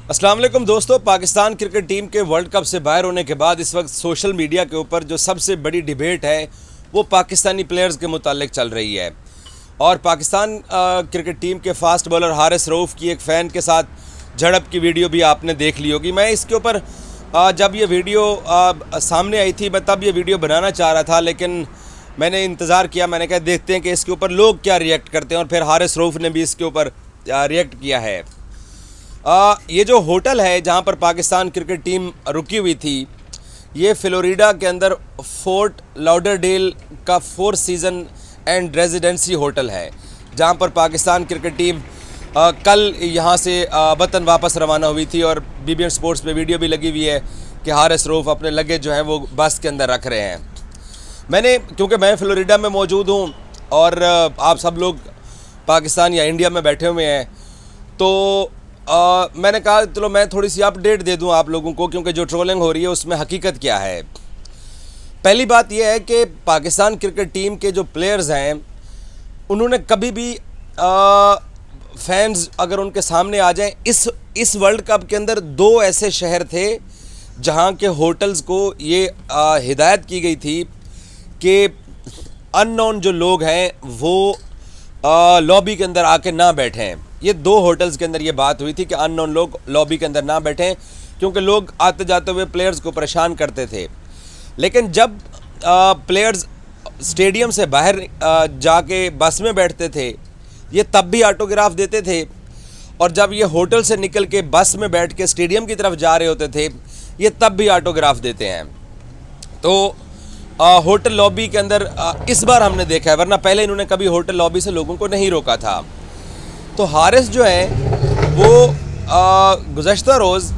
अस्सलाम वालेकुम दोस्तों। पाकिस्तान क्रिकेट टीम के वर्ल्ड कप से बाहर होने के बाद इस वक्त सोशल मीडिया के ऊपर जो सबसे बड़ी डिबेट है वो पाकिस्तानी प्लेयर्स के मुतालिक चल रही है। और पाकिस्तान क्रिकेट टीम के फास्ट बॉलर हारिस रऊफ़ की एक फ़ैन के साथ झड़प की वीडियो भी आपने देख ली होगी। मैं इसके ऊपर जब ये वीडियो सामने आई थी मैं तब ये वीडियो बनाना चाह रहा था, लेकिन मैंने इंतज़ार किया। मैंने कहा देखते हैं कि इसके ऊपर लोग क्या रिएक्ट करते हैं, और फिर हारिस रऊफ़ ने भी इसके ऊपर रिएक्ट किया है। ये जो होटल है जहाँ पर पाकिस्तान क्रिकेट टीम रुकी हुई थी, ये फ्लोरिडा के अंदर फोर्ट लॉडरडेल का 4 सीज़न एंड रेजिडेंसी होटल है, जहाँ पर पाकिस्तान क्रिकेट टीम कल यहाँ से वतन वापस रवाना हुई थी। और BBN स्पोर्ट्स पे वीडियो भी लगी हुई है कि हारिस रऊफ़ अपने लगेज जो है वो बस के अंदर रख रहे हैं। क्योंकि मैं फ्लोरिडा में मौजूद हूँ और आप सब लोग पाकिस्तान या इंडिया में बैठे हुए हैं, तो मैंने कहा चलो मैं थोड़ी सी अपडेट दे दूं आप लोगों को, क्योंकि जो ट्रोलिंग हो रही है उसमें हकीकत क्या है। पहली बात यह है कि पाकिस्तान क्रिकेट टीम के जो प्लेयर्स हैं उन्होंने कभी भी फैंस अगर उनके सामने आ जाएं, इस वर्ल्ड कप के अंदर 2 ऐसे शहर थे जहां के होटल्स को ये हिदायत की गई थी कि अननोन जो लोग हैं वो लॉबी के अंदर आके ना बैठें। ये 2 होटल्स के अंदर ये बात हुई थी कि अननोन लोग लॉबी के अंदर ना बैठें, क्योंकि लोग आते जाते हुए प्लेयर्स को परेशान करते थे। लेकिन जब प्लेयर्स स्टेडियम से बाहर जाके बस में बैठते थे, ये तब भी ऑटोग्राफ देते थे। और जब ये होटल से निकल के बस में बैठ के स्टेडियम की तरफ जा रहे होते थे, ये तब भी ऑटोग्राफ देते हैं। तो होटल लॉबी के अंदर इस बार हमने देखा है, वरना पहले इन्होंने कभी होटल लॉबी से लोगों को नहीं रोका था। तो हारिस जो है वो गुज़श्ता रोज़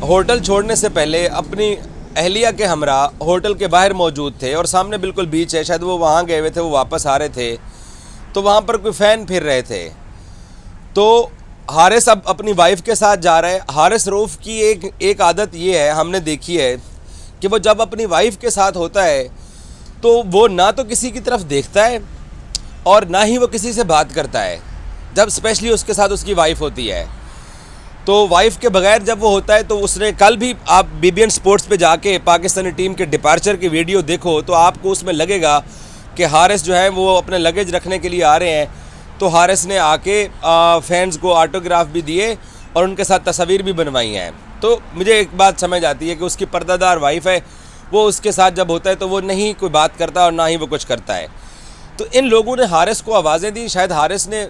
होटल छोड़ने से पहले अपनी अहलिया के हमरा होटल के बाहर मौजूद थे, और सामने बिल्कुल बीच है, शायद वो वहाँ गए हुए थे, वो वापस आ रहे थे, तो वहाँ पर कोई फ़ैन फिर रहे थे। तो हारिस अब अपनी वाइफ के साथ जा रहा है। हारिस रऊफ़ की एक आदत ये है, हमने देखी है कि वो जब अपनी वाइफ के साथ होता है तो वो ना तो किसी की तरफ देखता है और ना ही वो किसी से बात करता है, जब स्पेशली उसके साथ उसकी वाइफ होती है। तो वाइफ के बगैर जब वो होता है, तो उसने कल भी आप BBN स्पोर्ट्स पे जाके पाकिस्तानी टीम के डिपार्चर की वीडियो देखो तो आपको उसमें लगेगा कि हारिस जो है वो अपने लगेज रखने के लिए आ रहे हैं। तो हारिस ने आके फैंस को ऑटोग्राफ भी दिए और उनके साथ तस्वीर भी बनवाई हैं। तो मुझे एक बात समझ आती है कि उसकी पर्दादार वाइफ है, वो उसके साथ जब होता है तो वो नहीं कोई बात करता और ना ही वो कुछ करता है। तो इन लोगों ने हारिस को आवाज़ें दी। शायद हारिस ने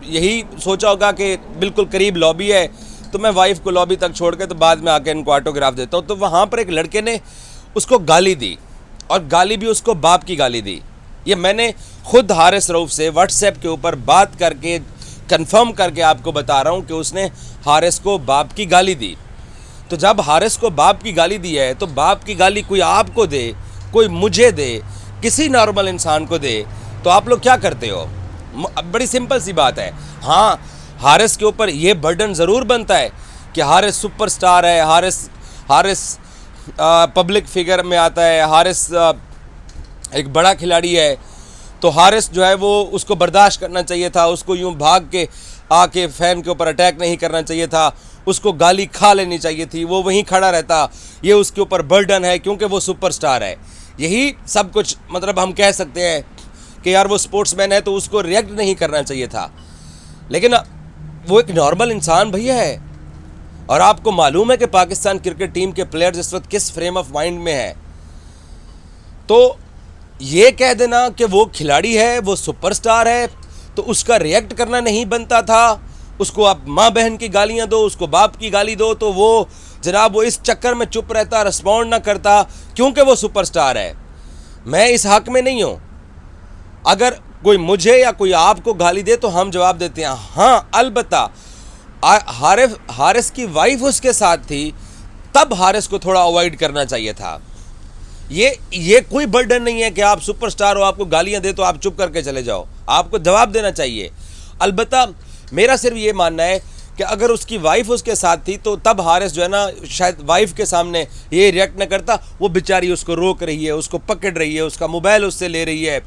यही सोचा होगा कि बिल्कुल करीब लॉबी है, तो मैं वाइफ को लॉबी तक छोड़ के तो बाद में आके इनको ऑटोग्राफ देता हूँ। तो वहाँ पर एक लड़के ने उसको गाली दी, और गाली भी उसको बाप की गाली दी। ये मैंने खुद हारिस रऊफ़ से व्हाट्सएप के ऊपर बात करके कंफर्म करके आपको बता रहा हूँ कि उसने हारिस को बाप की गाली दी। तो जब हारिस को बाप की गाली दी है, तो बाप की गाली कोई आपको दे, कोई मुझे दे, किसी नॉर्मल इंसान को दे, तो आप लोग क्या करते हो? बड़ी सिंपल सी बात है। हाँ, हारिस के ऊपर ये बर्डन ज़रूर बनता है कि हारिस सुपरस्टार है, हारिस पब्लिक फिगर में आता है, हारिस एक बड़ा खिलाड़ी है। तो हारिस जो है वो उसको बर्दाश्त करना चाहिए था, उसको यूँ भाग के आके फ़ैन के ऊपर अटैक नहीं करना चाहिए था, उसको गाली खा लेनी चाहिए थी, वो वहीं खड़ा रहता। ये उसके ऊपर बर्डन है क्योंकि वो सुपरस्टार है। यही सब कुछ मतलब हम कह सकते हैं कि यार वो स्पोर्ट्समैन है तो उसको रिएक्ट नहीं करना चाहिए था। लेकिन वो एक नॉर्मल इंसान भैया है, और आपको मालूम है कि पाकिस्तान क्रिकेट टीम के प्लेयर्स इस वक्त किस फ्रेम ऑफ माइंड में है। तो ये कह देना कि वो खिलाड़ी है, वो सुपरस्टार है, तो उसका रिएक्ट करना नहीं बनता था। उसको आप माँ बहन की गालियाँ दो, उसको बाप की गाली दो, तो वो जनाब वो इस चक्कर में चुप रहता, रिस्पॉन्ड ना करता क्योंकि वो सुपरस्टार है। मैं इस हक में नहीं हूँ। अगर कोई मुझे या कोई आपको गाली दे तो हम जवाब देते हैं। हाँ, अलबत्ता हारिस की वाइफ उसके साथ थी, तब हारिस को थोड़ा अवॉइड करना चाहिए था। ये कोई बर्डन नहीं है कि आप सुपरस्टार हो, आपको गालियां दे तो आप चुप करके चले जाओ, आपको जवाब देना चाहिए। अलबत्ता मेरा सिर्फ ये मानना है कि अगर उसकी वाइफ उसके साथ थी तो तब हारिस जो है ना, शायद वाइफ के सामने ये रिएक्ट न करता। वो बेचारी उसको रोक रही है, उसको पकड़ रही है, उसका मोबाइल उससे ले रही है,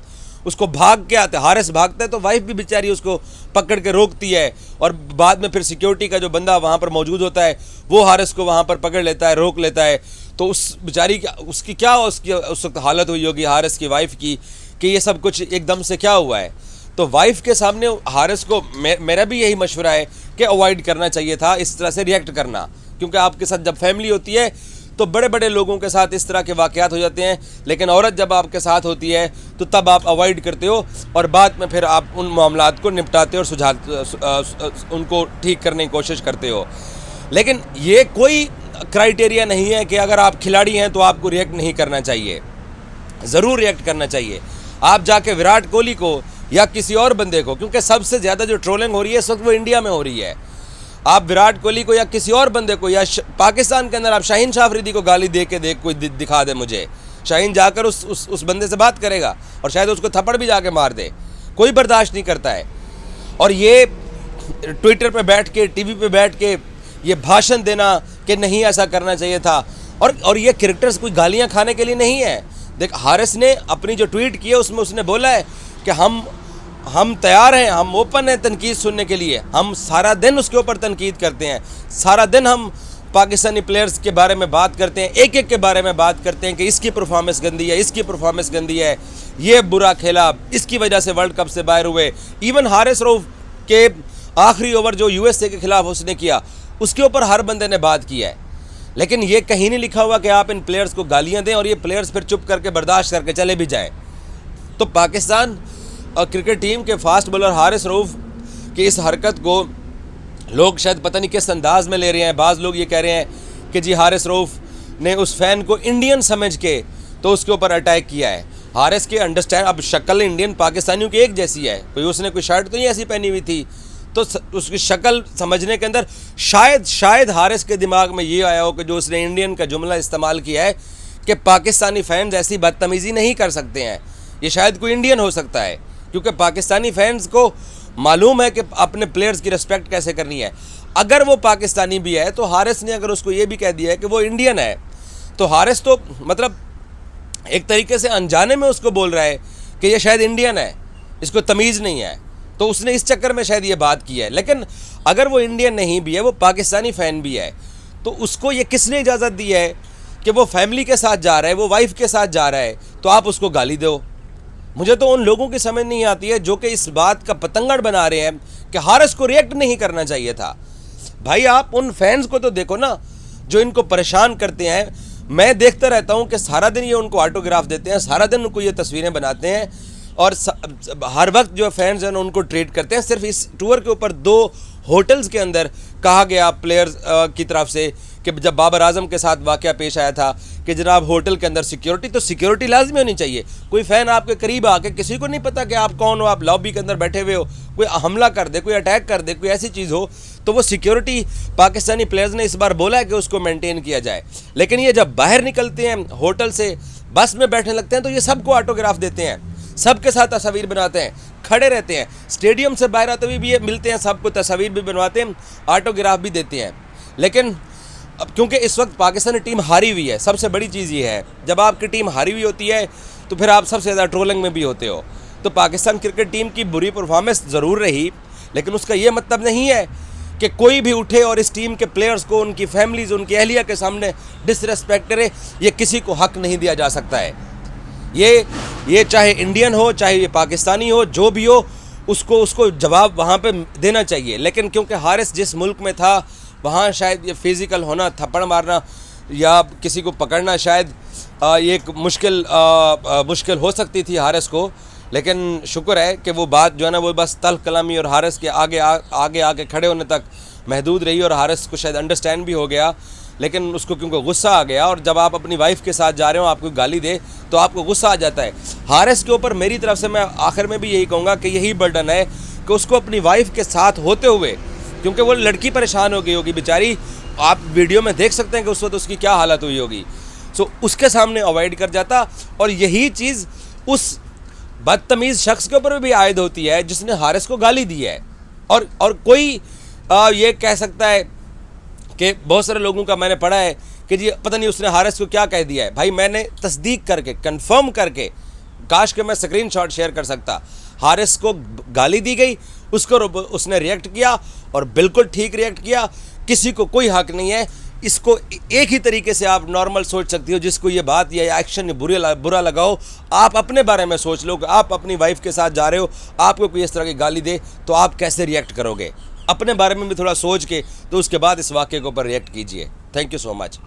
उसको भाग के आते, हारिस भागता है तो वाइफ भी बेचारी उसको पकड़ के रोकती है, और बाद में फिर सिक्योरिटी का जो बंदा वहाँ पर मौजूद होता है वो हारिस को वहाँ पर पकड़ लेता है, रोक लेता है। तो उस बेचारी उसकी क्या उसकी उस वक्त हालत हुई होगी हारिस की वाइफ की, कि ये सब कुछ एकदम से क्या हुआ है। तो वाइफ के सामने हारिस को मेरा भी यही मशवरा है कि अवॉइड करना चाहिए था इस तरह से रिएक्ट करना, क्योंकि आपके साथ जब फैमिली होती है तो बड़े बड़े लोगों के साथ इस तरह के वाक़यात हो जाते हैं, लेकिन औरत जब आपके साथ होती है तो तब आप अवॉइड करते हो और बाद में फिर आप उन मामलात को निपटाते हो और उनको ठीक करने की कोशिश करते हो। लेकिन ये कोई क्राइटेरिया नहीं है कि अगर आप खिलाड़ी हैं तो आपको रिएक्ट नहीं करना चाहिए, ज़रूर रिएक्ट करना चाहिए। आप जाके विराट कोहली को या किसी और बंदे को, क्योंकि सबसे ज़्यादा जो ट्रोलिंग हो रही है इस वक्त वो इंडिया में हो रही है, आप विराट कोहली को या किसी और बंदे को, या पाकिस्तान के अंदर आप शाहीन शाह अफरीदी को गाली दे के कोई दिखा दे मुझे, शाहीन जाकर उस बंदे से बात करेगा और शायद उसको थप्पड़ भी जाके मार दे, कोई बर्दाश्त नहीं करता है। और ये ट्विटर पे बैठ के, टीवी पे बैठ के ये भाषण देना कि नहीं ऐसा करना चाहिए था, और ये क्रिकेटर्स कोई गालियाँ खाने के लिए नहीं है। देख, हारिस ने अपनी जो ट्वीट की है उसमें उसने बोला है कि हम तैयार हैं, हम ओपन हैं तनकीद सुनने के लिए, हम सारा दिन उसके ऊपर तनकीद करते हैं, सारा दिन हम पाकिस्तानी प्लेयर्स के बारे में बात करते हैं, एक एक के बारे में बात करते हैं कि इसकी परफॉर्मेंस गंदी है, इसकी परफॉर्मेंस गंदी है, ये बुरा खेला, इसकी वजह से वर्ल्ड कप से बाहर हुए। इवन हारिस रऊफ के आखिरी ओवर जो यूएसए के खिलाफ उसने किया उसके ऊपर हर बंदे ने बात की है, लेकिन ये कहीं नहीं लिखा हुआ कि आप इन प्लेयर्स को गालियाँ दें और ये प्लेयर्स फिर चुप करके बर्दाश्त करके चले भी जाएँ। तो पाकिस्तान क्रिकेट टीम के फास्ट बॉलर हारिस रऊफ की इस हरकत को लोग शायद पता नहीं किस अंदाज में ले रहे हैं। बाज़ लोग ये कह रहे हैं कि जी हारिस रऊफ ने उस फ़ैन को इंडियन समझ के तो उसके ऊपर अटैक किया है। हारिस के अंडरस्टैंड, अब शक्ल इंडियन पाकिस्तानियों की एक जैसी है, कोई उसने कोई शर्ट तो नहीं ऐसी पहनी हुई थी, तो उसकी शक्ल समझने के अंदर शायद हारिस के दिमाग में ये आया हो कि जो उसने इंडियन का जुमला इस्तेमाल किया है कि पाकिस्तानी फ़ैन्स ऐसी बदतमीज़ी नहीं कर सकते हैं, ये शायद कोई इंडियन हो सकता है, क्योंकि पाकिस्तानी फैंस को मालूम है कि अपने प्लेयर्स की रिस्पेक्ट कैसे करनी है। अगर वो पाकिस्तानी भी है तो हारिस ने अगर उसको ये भी कह दिया है कि वो इंडियन है, तो हारिस तो मतलब एक तरीके से अनजाने में उसको बोल रहा है कि ये शायद इंडियन है, इसको तमीज़ नहीं है, तो उसने इस चक्कर में शायद ये बात की है। लेकिन अगर वो इंडियन नहीं भी है, वो पाकिस्तानी फ़ैन भी है, तो उसको ये किसने इजाज़त दी है कि वो फैमिली के साथ जा रहा है, वो वाइफ के साथ जा रहा है, तो आप उसको गाली दो। मुझे तो उन लोगों की समझ नहीं आती है जो कि इस बात का पतंगड़ बना रहे हैं कि हारिस को रिएक्ट नहीं करना चाहिए था। भाई आप उन फैंस को तो देखो ना जो इनको परेशान करते हैं। मैं देखता रहता हूं कि सारा दिन ये उनको ऑटोग्राफ देते हैं, सारा दिन उनको ये तस्वीरें बनाते हैं और हर वक्त जो फैंस हैं उनको ट्रीट करते हैं। सिर्फ इस टूर के ऊपर 2 होटल्स के अंदर कहा गया प्लेयर्स की तरफ से कि जब बाबर आजम के साथ वाक़या पेश आया था कि जनाब होटल के अंदर सिक्योरिटी, तो सिक्योरिटी लाजमी होनी चाहिए। कोई फ़ैन आपके करीब आके, किसी को नहीं पता कि आप कौन हो, आप लॉबी के अंदर बैठे हुए हो, कोई हमला कर दे, कोई अटैक कर दे, कोई ऐसी चीज़ हो, तो वो सिक्योरिटी पाकिस्तानी प्लेयर्स ने इस बार बोला है कि उसको मेंटेन किया जाए। लेकिन ये जब बाहर निकलते हैं होटल से, बस में बैठने लगते हैं, तो ये सबको ऑटोग्राफ देते हैं, सबके साथ तस्वीर बनाते हैं, खड़े रहते हैं। स्टेडियम से बाहर आते हुए भी ये मिलते हैं, सबको तस्वीर भी बनवाते हैं, ऑटोग्राफ भी देते हैं। लेकिन अब क्योंकि इस वक्त पाकिस्तानी टीम हारी हुई है, सबसे बड़ी चीज़ ये है, जब आपकी टीम हारी हुई होती है तो फिर आप सबसे ज़्यादा ट्रोलिंग में भी होते हो। तो पाकिस्तान क्रिकेट टीम की बुरी परफॉर्मेंस ज़रूर रही, लेकिन उसका ये मतलब नहीं है कि कोई भी उठे और इस टीम के प्लेयर्स को, उनकी फैमिलीज़, उनकी अहलिया के सामने डिसरेस्पेक्ट करे। ये किसी को हक नहीं दिया जा सकता है। ये चाहे इंडियन हो, चाहे ये पाकिस्तानी हो, जो भी हो, उसको जवाब वहाँ पे देना चाहिए। लेकिन क्योंकि हारिस जिस मुल्क में था वहाँ शायद ये फिज़िकल होना, थप्पड़ मारना या किसी को पकड़ना शायद ये एक मुश्किल हो सकती थी हारिस को। लेकिन शुक्र है कि वो बात जो है ना वो बस तल्ख कलामी और हारिस के आगे खड़े होने तक महदूद रही और हारिस को शायद अंडरस्टैंड भी हो गया। लेकिन उसको क्योंकि गुस्सा आ गया, और जब आप अपनी वाइफ के साथ जा रहे हो आपको गाली दे तो आपको गुस्सा आ जाता है। हारिस के ऊपर मेरी तरफ से मैं आखिर में भी यही कहूँगा कि यही बर्डन है कि उसको अपनी वाइफ के साथ होते हुए, क्योंकि वो लड़की परेशान हो गई होगी बेचारी, आप वीडियो में देख सकते हैं कि उस वक्त उसकी क्या हालत हुई होगी, सो उसके सामने अवॉइड कर जाता। और यही चीज़ उस बदतमीज़ शख्स के ऊपर भी आयद होती है जिसने हारिस को गाली दी है। और कोई ये कह सकता है कि बहुत सारे लोगों का मैंने पढ़ा है कि जी पता नहीं उसने हारिस को क्या कह दिया है। भाई मैंने तस्दीक करके, कंफर्म करके काश कि मैं स्क्रीनशॉट शेयर कर सकता। हारिस को गाली दी गई, उसको उसने रिएक्ट किया और बिल्कुल ठीक रिएक्ट किया। किसी को कोई हक नहीं है, इसको एक ही तरीके से आप नॉर्मल सोच सकती हो। जिसको ये बात या एक्शन बुरा लगाओ, आप अपने बारे में सोच लो कि आप अपनी वाइफ के साथ जा रहे हो, आपको कोई इस तरह की गाली दे तो आप कैसे रिएक्ट करोगे। अपने बारे में भी थोड़ा सोच के तो उसके बाद इस वाक़े के ऊपर रिएक्ट कीजिए। Thank you so much.